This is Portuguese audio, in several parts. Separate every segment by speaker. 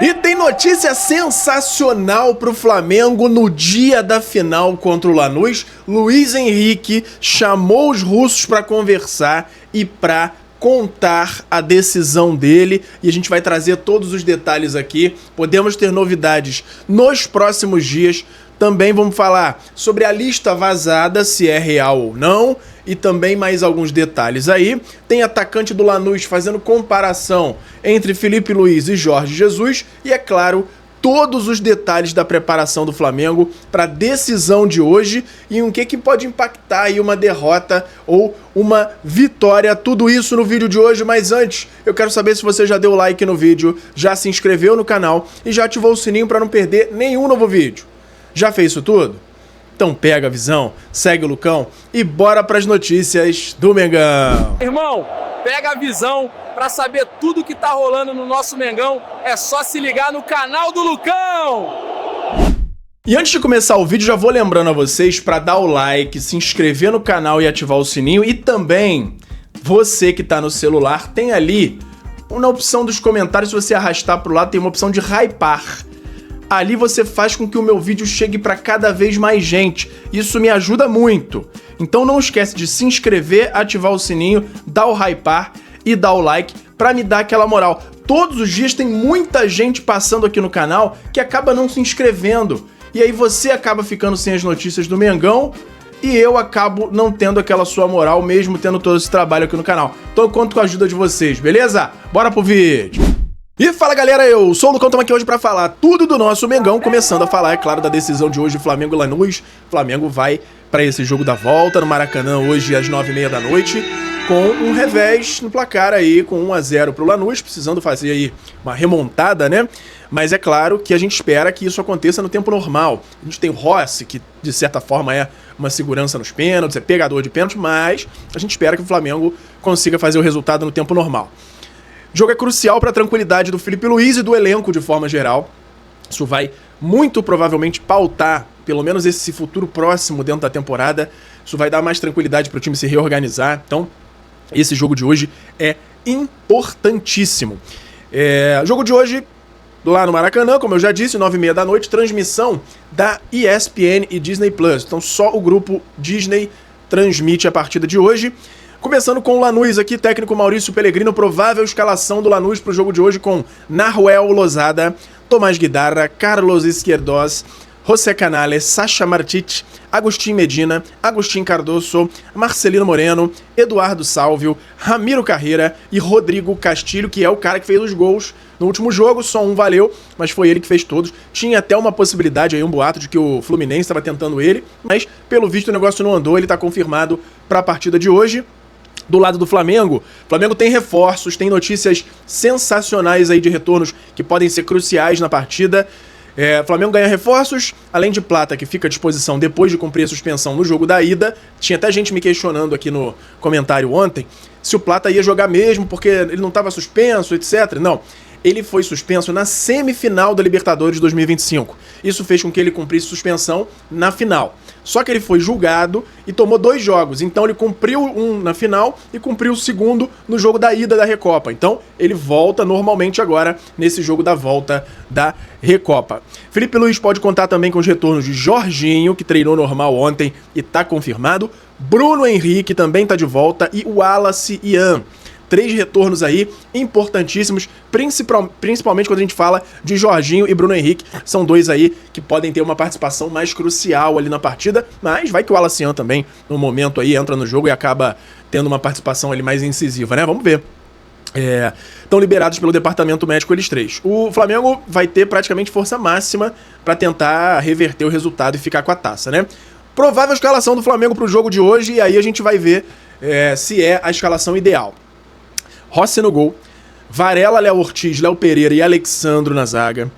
Speaker 1: E tem notícia sensacional pro Flamengo no dia da final contra o Lanús. Luiz Henrique chamou os russos para conversar e para contar a decisão dele, e a gente vai trazer todos os detalhes aqui. Podemos ter novidades nos próximos dias. Também vamos falar sobre a lista vazada, se é real ou não, e também mais alguns detalhes aí. Tem atacante do Lanús fazendo comparação entre Felipe Luiz e Jorge Jesus, e é claro, todos os detalhes da preparação do Flamengo para a decisão de hoje e o que pode impactar aí uma derrota ou uma vitória, tudo isso no vídeo de hoje. Mas antes, eu quero saber se você já deu like no vídeo, já se inscreveu no canal e já ativou o sininho para não perder nenhum novo vídeo. Já fez isso tudo? Então pega a visão, segue o Lucão e bora para as notícias do Mengão.
Speaker 2: Irmão, pega a visão para saber tudo que tá rolando no nosso Mengão. É só se ligar no canal do Lucão.
Speaker 1: E antes de começar o vídeo, já vou lembrando a vocês para dar o like, se inscrever no canal e ativar o sininho. E também, você que tá no celular, tem ali, na opção dos comentários, se você arrastar pro lado, tem uma opção de hypar. Ali você faz com que o meu vídeo chegue para cada vez mais gente. Isso me ajuda muito. Então não esquece de se inscrever, ativar o sininho, dar o hypar e dar o like para me dar aquela moral. Todos os dias tem muita gente passando aqui no canal que acaba não se inscrevendo. E aí você acaba ficando sem as notícias do Mengão e eu acabo não tendo aquela sua moral, mesmo tendo todo esse trabalho aqui no canal. Então eu conto com a ajuda de vocês, beleza? Bora pro vídeo! E fala galera, eu sou o Lucão, estamos aqui hoje para falar tudo do nosso Mengão, começando a falar, é claro, da decisão de hoje, Flamengo e Lanús. Flamengo vai para esse jogo da volta no Maracanã hoje às 9h30 da noite, com um revés no placar aí, com 1-0 pro Lanús, precisando fazer aí uma remontada, né? Mas é claro que a gente espera que isso aconteça no tempo normal. A gente tem o Rossi, que de certa forma é uma segurança nos pênaltis, é pegador de pênaltis, mas a gente espera que o Flamengo consiga fazer o resultado no tempo normal. O jogo é crucial para a tranquilidade do Felipe Luiz e do elenco de forma geral. Isso vai muito provavelmente pautar, pelo menos esse futuro próximo dentro da temporada. Isso vai dar mais tranquilidade para o time se reorganizar. Então, esse jogo de hoje é importantíssimo. Jogo de hoje, lá no Maracanã, como eu já disse, 9h30 da noite, transmissão da ESPN e Disney+. Então, só o grupo Disney transmite a partida de hoje. Começando com o Lanús aqui, técnico Maurício Pellegrino, provável escalação do Lanús para o jogo de hoje com Nahuel Lozada, Tomás Guidarra, Carlos Izquierdoz, José Canales, Sacha Martich, Agustín Medina, Agustín Cardoso, Marcelino Moreno, Eduardo Salvio, Ramiro Carreira e Rodrigo Castilho, que é o cara que fez os gols no último jogo. Só um valeu, mas foi ele que fez todos. Tinha até uma possibilidade aí, um boato de que o Fluminense estava tentando ele, mas pelo visto o negócio não andou, ele está confirmado para a partida de hoje. Do lado do Flamengo, o Flamengo tem reforços, tem notícias sensacionais aí de retornos que podem ser cruciais na partida. O Flamengo ganha reforços, além de Plata, que fica à disposição depois de cumprir a suspensão no jogo da ida. Tinha até gente me questionando aqui no comentário ontem se o Plata ia jogar mesmo, porque ele não estava suspenso, etc. Não, ele foi suspenso na semifinal da Libertadores 2025. Isso fez com que ele cumprisse suspensão na final. Só que ele foi julgado e tomou 2 jogos. Então ele cumpriu um na final e cumpriu o segundo no jogo da ida da Recopa. Então ele volta normalmente agora nesse jogo da volta da Recopa. Felipe Luiz pode contar também com os retornos de Jorginho, que treinou normal ontem e está confirmado. Bruno Henrique também está de volta e o Wallace Ian. 3 retornos aí importantíssimos, principalmente quando a gente fala de Jorginho e Bruno Henrique. São 2 aí que podem ter uma participação mais crucial ali na partida, mas vai que o Wallace Ian também, no momento aí, entra no jogo e acaba tendo uma participação ali mais incisiva, né? Vamos ver. Estão liberados pelo departamento médico eles 3. O Flamengo vai ter praticamente força máxima para tentar reverter o resultado e ficar com a taça, né? Provável escalação do Flamengo para o jogo de hoje, e aí a gente vai ver se é a escalação ideal. Rossi no gol, Varela, Léo Ortiz, Léo Pereira e Alexandro na zaga.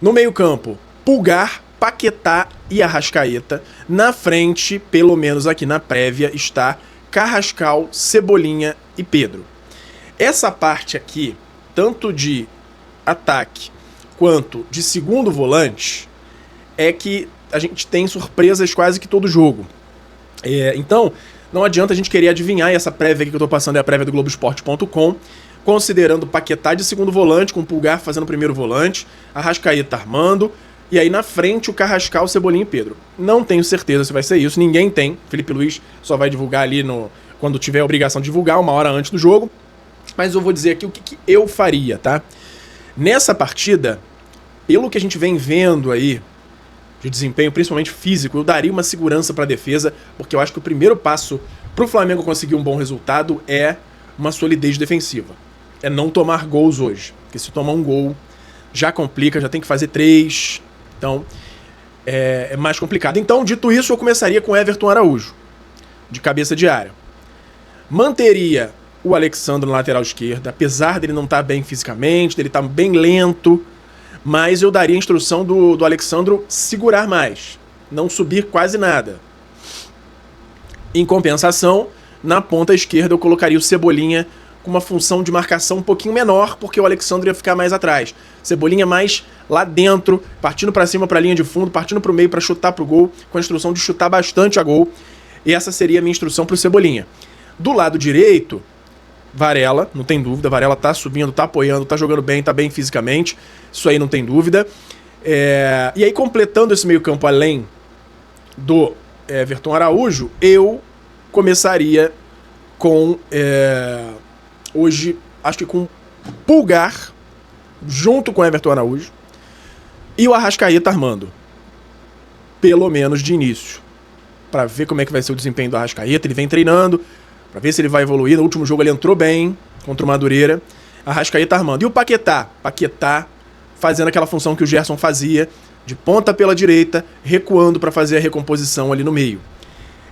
Speaker 1: No meio-campo, Pulgar, Paquetá e Arrascaeta. Na frente, pelo menos aqui na prévia, está Carrascal, Cebolinha e Pedro. Essa parte aqui, tanto de ataque quanto de segundo volante, é que a gente tem surpresas quase que todo jogo. Então, não adianta a gente querer adivinhar, e essa prévia aqui que eu tô passando é a prévia do Globoesporte.com, considerando Paquetá de segundo volante, com o Pulgar fazendo o primeiro volante, Arrascaeta armando, e aí na frente o Carrascal, Cebolinha e Pedro. Não tenho certeza se vai ser isso, ninguém tem. Felipe Luiz só vai divulgar ali quando tiver a obrigação de divulgar, 1 hora antes do jogo. Mas eu vou dizer aqui o que eu faria, tá? Nessa partida, pelo que a gente vem vendo aí, de desempenho, principalmente físico, eu daria uma segurança para a defesa, porque eu acho que o primeiro passo para o Flamengo conseguir um bom resultado é uma solidez defensiva. É não tomar gols hoje, porque se tomar um gol já complica, já tem que fazer 3, então é mais complicado. Então, dito isso, eu começaria com Everton Araújo, de cabeça de área. Manteria o Alexandro na lateral esquerda, apesar dele não estar bem fisicamente, dele estar bem lento, mas eu daria a instrução do Alexandro segurar mais, não subir quase nada. Em compensação, na ponta esquerda eu colocaria o Cebolinha com uma função de marcação um pouquinho menor, porque o Alexandro ia ficar mais atrás. Cebolinha mais lá dentro, partindo para cima para a linha de fundo, partindo para o meio para chutar para o gol, com a instrução de chutar bastante a gol. E essa seria a minha instrução para o Cebolinha. Do lado direito, Varela, não tem dúvida, Varela tá subindo, tá apoiando, tá jogando bem, tá bem fisicamente, isso aí não tem dúvida. E aí, completando esse meio campo além do Everton Araújo, eu começaria com, hoje, acho que com Pulgar, junto com Everton Araújo, e o Arrascaeta armando, pelo menos de início, para ver como é que vai ser o desempenho do Arrascaeta. Ele vem treinando, pra ver se ele vai evoluir. No último jogo ele entrou bem contra o Madureira. Arrascaeta armando. E o Paquetá? Paquetá fazendo aquela função que o Gerson fazia, de ponta pela direita, recuando para fazer a recomposição ali no meio.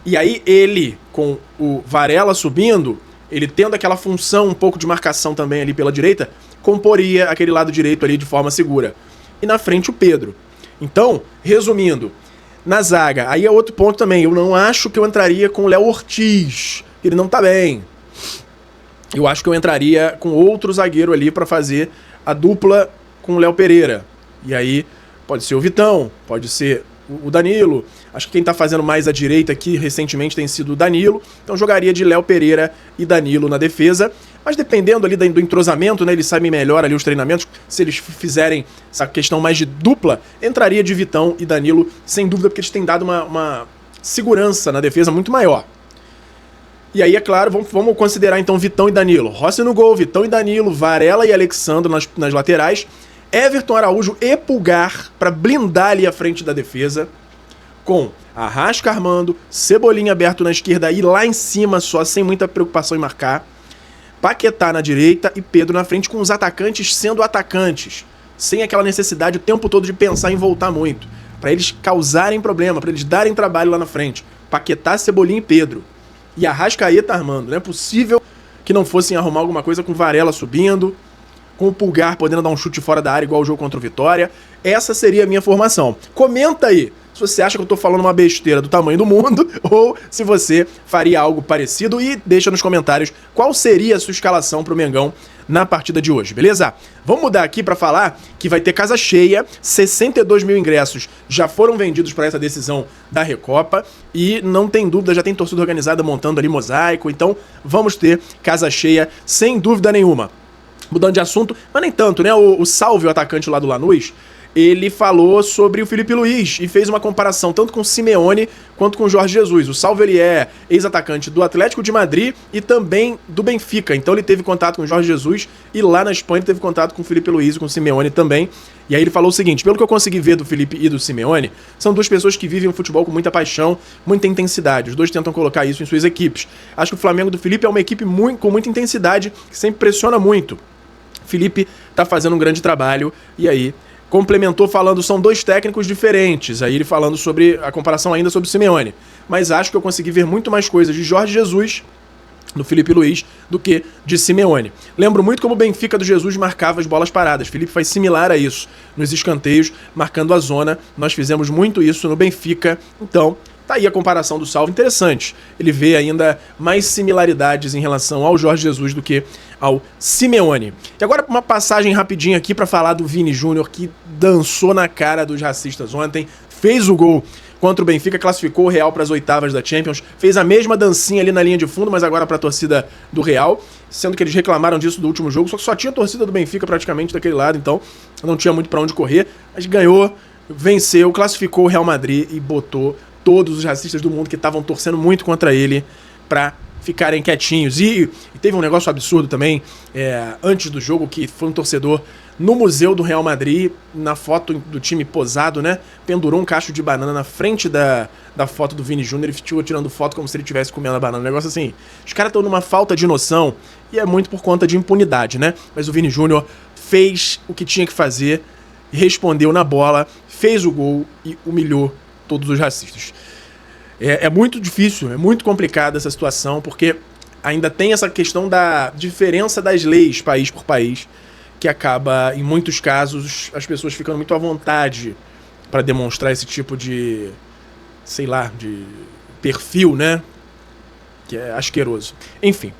Speaker 1: E aí ele, com o Varela subindo, ele tendo aquela função um pouco de marcação também ali pela direita, comporia aquele lado direito ali de forma segura. E na frente o Pedro. Então, resumindo, na zaga, aí é outro ponto também. Eu não acho que eu entraria com o Léo Ortiz. Ele não tá bem. Eu acho que eu entraria com outro zagueiro ali para fazer a dupla com o Léo Pereira. E aí pode ser o Vitão, pode ser o Danilo. Acho que quem tá fazendo mais à direita aqui recentemente tem sido o Danilo. Então jogaria de Léo Pereira e Danilo na defesa. Mas dependendo ali do entrosamento, né, eles sabem melhor ali os treinamentos. Se eles fizerem essa questão mais de dupla, entraria de Vitão e Danilo, sem dúvida, porque eles têm dado uma segurança na defesa muito maior. E aí, é claro, vamos considerar então Vitão e Danilo. Rossi no gol, Vitão e Danilo, Varela e Alexandro nas laterais, Everton Araújo e Pulgar para blindar ali a frente da defesa, com Arrasca armando, Cebolinha aberto na esquerda e lá em cima só, sem muita preocupação em marcar, Paquetá na direita e Pedro na frente, com os atacantes sendo atacantes, sem aquela necessidade o tempo todo de pensar em voltar muito, para eles causarem problema, para eles darem trabalho lá na frente. Paquetá, Cebolinha e Pedro. E Arrascaeta armando. Não é possível que não fossem arrumar alguma coisa com Varela subindo, com o Pulgar podendo dar um chute fora da área igual o jogo contra o Vitória. Essa seria a minha formação. Comenta aí se você acha que eu tô falando uma besteira do tamanho do mundo ou se você faria algo parecido, e deixa nos comentários qual seria a sua escalação pro Mengão na partida de hoje, beleza? Vamos mudar aqui para falar que vai ter casa cheia, 62 mil ingressos já foram vendidos para essa decisão da Recopa e não tem dúvida, já tem torcida organizada montando ali mosaico, então vamos ter casa cheia sem dúvida nenhuma. Mudando de assunto, mas nem tanto, né? O Salve, o atacante lá do Lanús, ele falou sobre o Felipe Luiz e fez uma comparação tanto com o Simeone quanto com o Jorge Jesus. O Salve, ele é ex-atacante do Atlético de Madrid e também do Benfica. Então ele teve contato com o Jorge Jesus e lá na Espanha ele teve contato com o Felipe Luiz e com o Simeone também. E aí ele falou o seguinte: pelo que eu consegui ver do Felipe e do Simeone, são duas pessoas que vivem o futebol com muita paixão, muita intensidade. Os dois tentam colocar isso em suas equipes. Acho que o Flamengo do Felipe é uma equipe com muita intensidade, que sempre pressiona muito. Felipe tá fazendo um grande trabalho, e aí complementou falando, são dois técnicos diferentes, aí ele falando sobre a comparação ainda sobre o Simeone, mas acho que eu consegui ver muito mais coisas de Jorge Jesus no Felipe Luiz do que de Simeone. Lembro muito como o Benfica do Jesus marcava as bolas paradas. Felipe faz similar a isso nos escanteios, marcando a zona. Nós fizemos muito isso no Benfica, então tá aí a comparação do Salve, interessante. Ele vê ainda mais similaridades em relação ao Jorge Jesus do que ao Simeone. E agora uma passagem rapidinha aqui para falar do Vini Júnior, que dançou na cara dos racistas ontem, fez o gol contra o Benfica, classificou o Real para as oitavas da Champions, fez a mesma dancinha ali na linha de fundo, mas agora para a torcida do Real, sendo que eles reclamaram disso do último jogo, só que só tinha a torcida do Benfica praticamente daquele lado, então não tinha muito para onde correr, mas ganhou, venceu, classificou o Real Madrid e botou todos os racistas do mundo que estavam torcendo muito contra ele para ficarem quietinhos. E teve um negócio absurdo também, antes do jogo, que foi um torcedor no museu do Real Madrid, na foto do time posado, né, pendurou um cacho de banana na frente da foto do Vini Júnior e ficou tirando foto como se ele estivesse comendo a banana. Um negócio assim, os caras estão numa falta de noção e é muito por conta de impunidade, né? Mas o Vini Júnior fez o que tinha que fazer, respondeu na bola, fez o gol e humilhou todos os racistas. É muito difícil, é muito complicada essa situação, porque ainda tem essa questão da diferença das leis país por país, que acaba, em muitos casos, as pessoas ficando muito à vontade para demonstrar esse tipo de, sei lá, de perfil, né? Que é asqueroso. Enfim,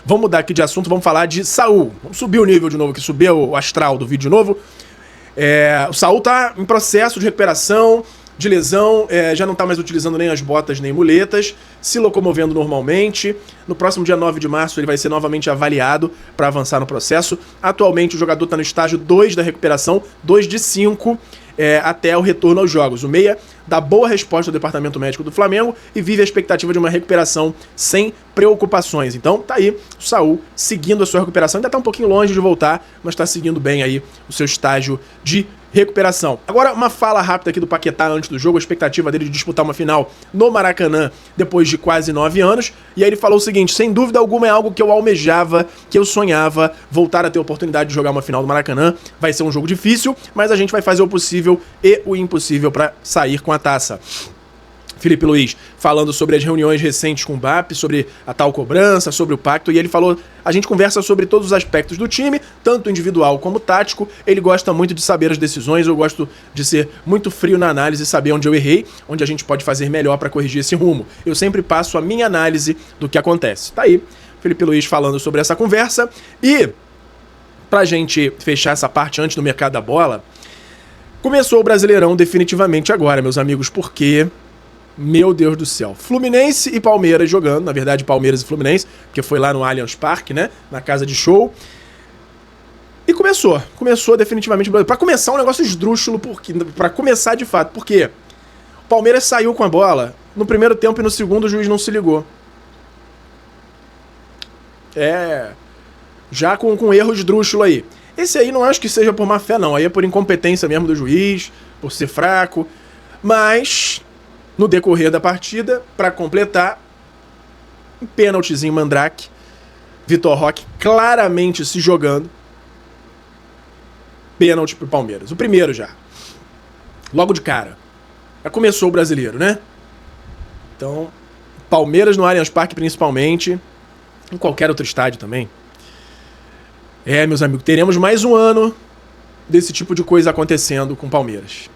Speaker 1: vamos mudar aqui de assunto, vamos falar de Saúl. Vamos subir o nível de novo, que subiu o astral do vídeo de novo. O Saúl tá em processo de recuperação de lesão, já não tá mais utilizando nem as botas nem muletas, se locomovendo normalmente. No próximo dia 9 de março ele vai ser novamente avaliado para avançar no processo. Atualmente o jogador está no estágio 2 da recuperação, 2 de 5, até o retorno aos jogos. O meia dá boa resposta ao departamento médico do Flamengo e vive a expectativa de uma recuperação sem preocupações. Então tá aí o Saúl seguindo a sua recuperação, ainda tá um pouquinho longe de voltar, mas tá seguindo bem aí o seu estágio de recuperação. Agora, uma fala rápida aqui do Paquetá antes do jogo, a expectativa dele de disputar uma final no Maracanã depois de quase 9 anos, e aí ele falou o seguinte: sem dúvida alguma é algo que eu almejava, que eu sonhava, voltar a ter a oportunidade de jogar uma final do Maracanã. Vai ser um jogo difícil, mas a gente vai fazer o possível e o impossível para sair com a taça. Felipe Luiz falando sobre as reuniões recentes com o Mbappé, sobre a tal cobrança, sobre o pacto, e ele falou: a gente conversa sobre todos os aspectos do time, tanto individual como tático. Ele gosta muito de saber as decisões, eu gosto de ser muito frio na análise e saber onde eu errei, onde a gente pode fazer melhor para corrigir esse rumo. Eu sempre passo a minha análise do que acontece. Tá aí, Felipe Luiz falando sobre essa conversa. E pra gente fechar essa parte antes do mercado da bola, começou o Brasileirão definitivamente agora, meus amigos, porque, meu Deus do céu, Fluminense e Palmeiras jogando, na verdade Palmeiras e Fluminense, porque foi lá no Allianz Parque, né, na casa de show, e começou definitivamente, pra começar um negócio esdrúxulo, pra começar de fato, porque o Palmeiras saiu com a bola no primeiro tempo e no segundo o juiz não se ligou. Já com erro esdrúxulo aí. Esse aí não acho que seja por má fé não, aí é por incompetência mesmo do juiz, por ser fraco, mas no decorrer da partida, para completar, um pênaltizinho Mandrake, Vitor Roque claramente se jogando, pênalti pro Palmeiras, o primeiro já, logo de cara, já começou o brasileiro, né? Então, Palmeiras no Allianz Parque principalmente, em qualquer outro estádio também. Meus amigos, teremos mais um ano desse tipo de coisa acontecendo com o Palmeiras.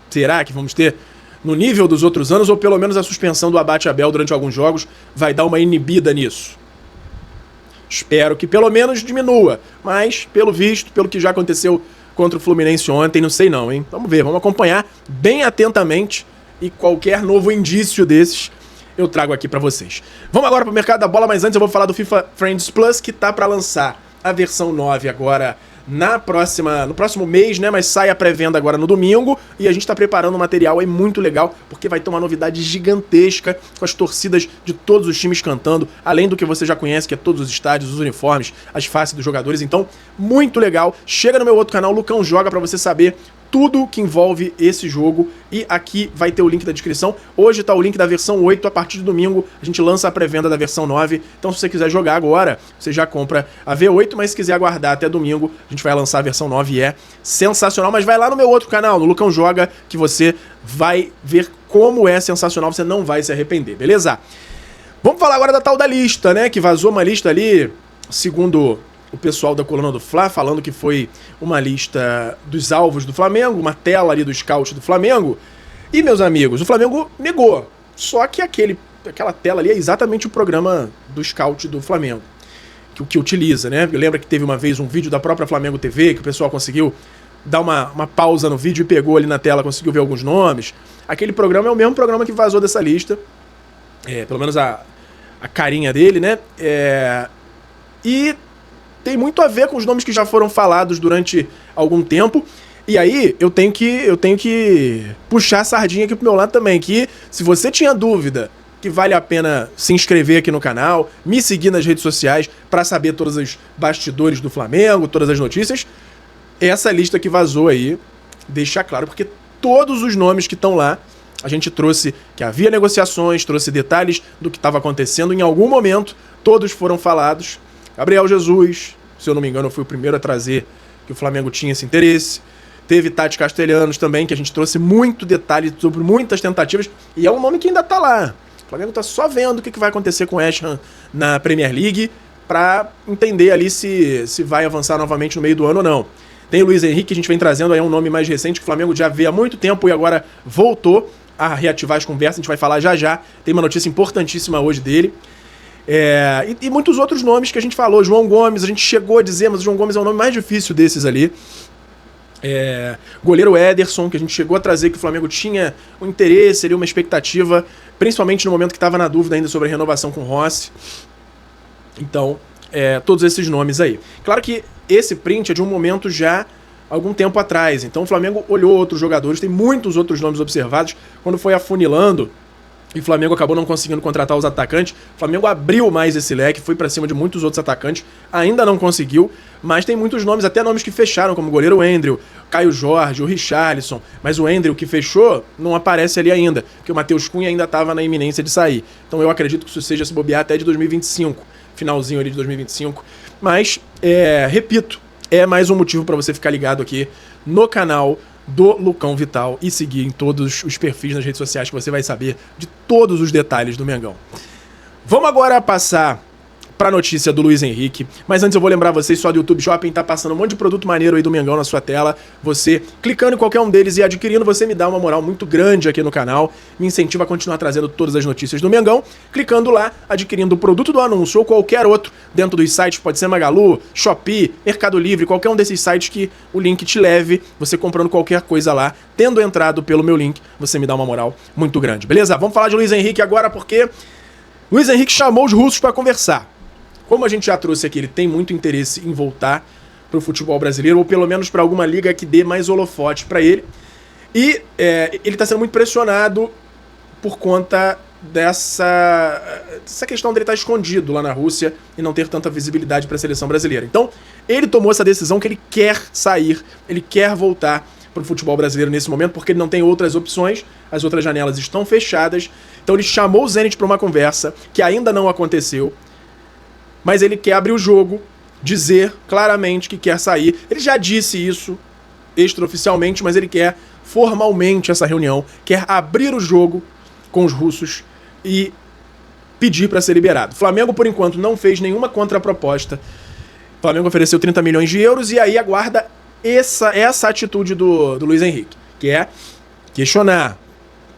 Speaker 1: Será que vamos ter no nível dos outros anos, ou pelo menos a suspensão do Abate Abel durante alguns jogos vai dar uma inibida nisso? Espero que pelo menos diminua, mas pelo visto, pelo que já aconteceu contra o Fluminense ontem, não sei não, hein? Vamos ver, vamos acompanhar bem atentamente e qualquer novo indício desses eu trago aqui pra vocês. Vamos agora pro mercado da bola, mas antes eu vou falar do FIFA Friends Plus, que tá pra lançar a versão 9 agora no próximo mês, né? Mas sai a pré-venda agora no domingo e a gente tá preparando um material aí muito legal, porque vai ter uma novidade gigantesca com as torcidas de todos os times cantando, além do que você já conhece, que é todos os estádios, os uniformes, as faces dos jogadores. Então, muito legal. Chega no meu outro canal, Lucão Joga, pra você saber tudo que envolve esse jogo, e aqui vai ter o link da descrição. Hoje tá o link da versão 8, a partir de domingo a gente lança a pré-venda da versão 9, então se você quiser jogar agora, você já compra a V8, mas se quiser aguardar até domingo, a gente vai lançar a versão 9 e é sensacional. Mas vai lá no meu outro canal, no Lucão Joga, que você vai ver como é sensacional, você não vai se arrepender, beleza? Vamos falar agora da tal da lista, né, que vazou uma lista ali, segundo o pessoal da Coluna do Fla, falando que foi uma lista dos alvos do Flamengo, uma tela ali do scout do Flamengo. E, meus amigos, o Flamengo negou. Só que aquela tela ali é exatamente o programa do scout do Flamengo, que utiliza, né? Lembra que teve uma vez um vídeo da própria Flamengo TV, que o pessoal conseguiu dar uma pausa no vídeo e pegou ali na tela, conseguiu ver alguns nomes. Aquele programa é o mesmo programa que vazou dessa lista. Pelo menos a carinha dele, né? E tem muito a ver com os nomes que já foram falados durante algum tempo. E aí eu tenho que puxar a sardinha aqui pro meu lado também, que se você tinha dúvida que vale a pena se inscrever aqui no canal, me seguir nas redes sociais para saber todos os bastidores do Flamengo, todas as notícias, essa lista que vazou aí deixa claro, porque todos os nomes que estão lá, a gente trouxe que havia negociações, trouxe detalhes do que estava acontecendo em algum momento, todos foram falados. Gabriel Jesus, se eu não me engano, eu fui o primeiro a trazer que o Flamengo tinha esse interesse. Teve Tati Castelhanos também, que a gente trouxe muito detalhe sobre muitas tentativas, e é um nome que ainda tá lá. O Flamengo tá só vendo o que vai acontecer com o West Ham na Premier League para entender ali se vai avançar novamente no meio do ano ou não. Tem o Luiz Henrique, que a gente vem trazendo aí um nome mais recente, que o Flamengo já vê há muito tempo e agora voltou a reativar as conversas, a gente vai falar já. Tem uma notícia importantíssima hoje dele. E muitos outros nomes que a gente falou. João Gomes, a gente chegou a dizer, mas o João Gomes é o nome mais difícil desses ali. Goleiro Ederson, que a gente chegou a trazer que o Flamengo tinha um interesse, ali, uma expectativa, principalmente no momento que estava na dúvida ainda sobre a renovação com o Rossi. Então, todos esses nomes aí. Claro que esse print é de um momento já algum tempo atrás, então o Flamengo olhou outros jogadores, tem muitos outros nomes observados. Quando foi afunilando e o Flamengo acabou não conseguindo contratar os atacantes, o Flamengo abriu mais esse leque, foi pra cima de muitos outros atacantes, ainda não conseguiu, mas tem muitos nomes, até nomes que fecharam, como o goleiro Endriel, Caio Jorge, o Richarlison, mas o Endriel que fechou não aparece ali ainda, porque o Matheus Cunha ainda estava na iminência de sair. Então eu acredito que isso seja se bobear até de 2025, finalzinho ali de 2025, mas, repito, é mais um motivo para você ficar ligado aqui no canal do Lucão Vital e seguir em todos os perfis nas redes sociais que você vai saber de todos os detalhes do Mengão. Vamos agora passar para a notícia do Luiz Henrique, mas antes eu vou lembrar vocês só do YouTube Shopping, tá passando um monte de produto maneiro aí do Mengão na sua tela. Você clicando em qualquer um deles e adquirindo, você me dá uma moral muito grande aqui no canal, me incentiva a continuar trazendo todas as notícias do Mengão, clicando lá, adquirindo o produto do anúncio ou qualquer outro dentro dos sites, pode ser Magalu, Shopee, Mercado Livre, qualquer um desses sites que o link te leve, você comprando qualquer coisa lá, tendo entrado pelo meu link, você me dá uma moral muito grande, beleza? Vamos falar de Luiz Henrique agora porque Luiz Henrique chamou os russos para conversar. Como a gente já trouxe aqui, ele tem muito interesse em voltar para o futebol brasileiro, ou pelo menos para alguma liga que dê mais holofote para ele. E ele está sendo muito pressionado por conta dessa questão dele estar escondido lá na Rússia e não ter tanta visibilidade para a seleção brasileira. Então, ele tomou essa decisão que ele quer sair, ele quer voltar para o futebol brasileiro nesse momento, porque ele não tem outras opções, as outras janelas estão fechadas. Então, ele chamou o Zenit para uma conversa que ainda não aconteceu, mas ele quer abrir o jogo, dizer claramente que quer sair. Ele já disse isso extraoficialmente, mas ele quer formalmente essa reunião, quer abrir o jogo com os russos e pedir para ser liberado. O Flamengo, por enquanto, não fez nenhuma contraproposta. O Flamengo ofereceu 30 milhões de euros e aí aguarda essa atitude do Luiz Henrique, que é questionar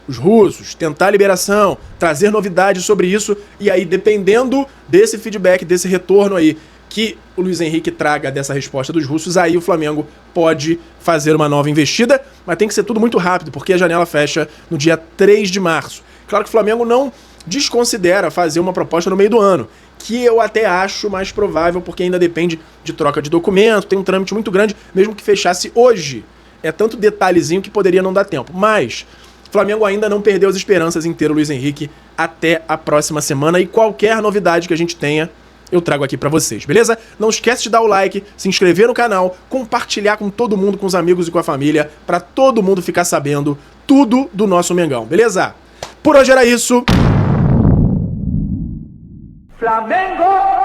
Speaker 1: os russos, tentar a liberação, trazer novidades sobre isso, e aí, dependendo desse feedback, desse retorno aí, que o Luiz Henrique traga dessa resposta dos russos, aí o Flamengo pode fazer uma nova investida, mas tem que ser tudo muito rápido, porque a janela fecha no dia 3 de março. Claro que o Flamengo não desconsidera fazer uma proposta no meio do ano, que eu até acho mais provável, porque ainda depende de troca de documento, tem um trâmite muito grande, mesmo que fechasse hoje. É tanto detalhezinho que poderia não dar tempo, mas o Flamengo ainda não perdeu as esperanças em ter o Luiz Henrique até a próxima semana, e qualquer novidade que a gente tenha, eu trago aqui pra vocês, beleza? Não esquece de dar o like, se inscrever no canal, compartilhar com todo mundo, com os amigos e com a família, pra todo mundo ficar sabendo tudo do nosso Mengão, beleza? Por hoje era isso.
Speaker 3: Flamengo!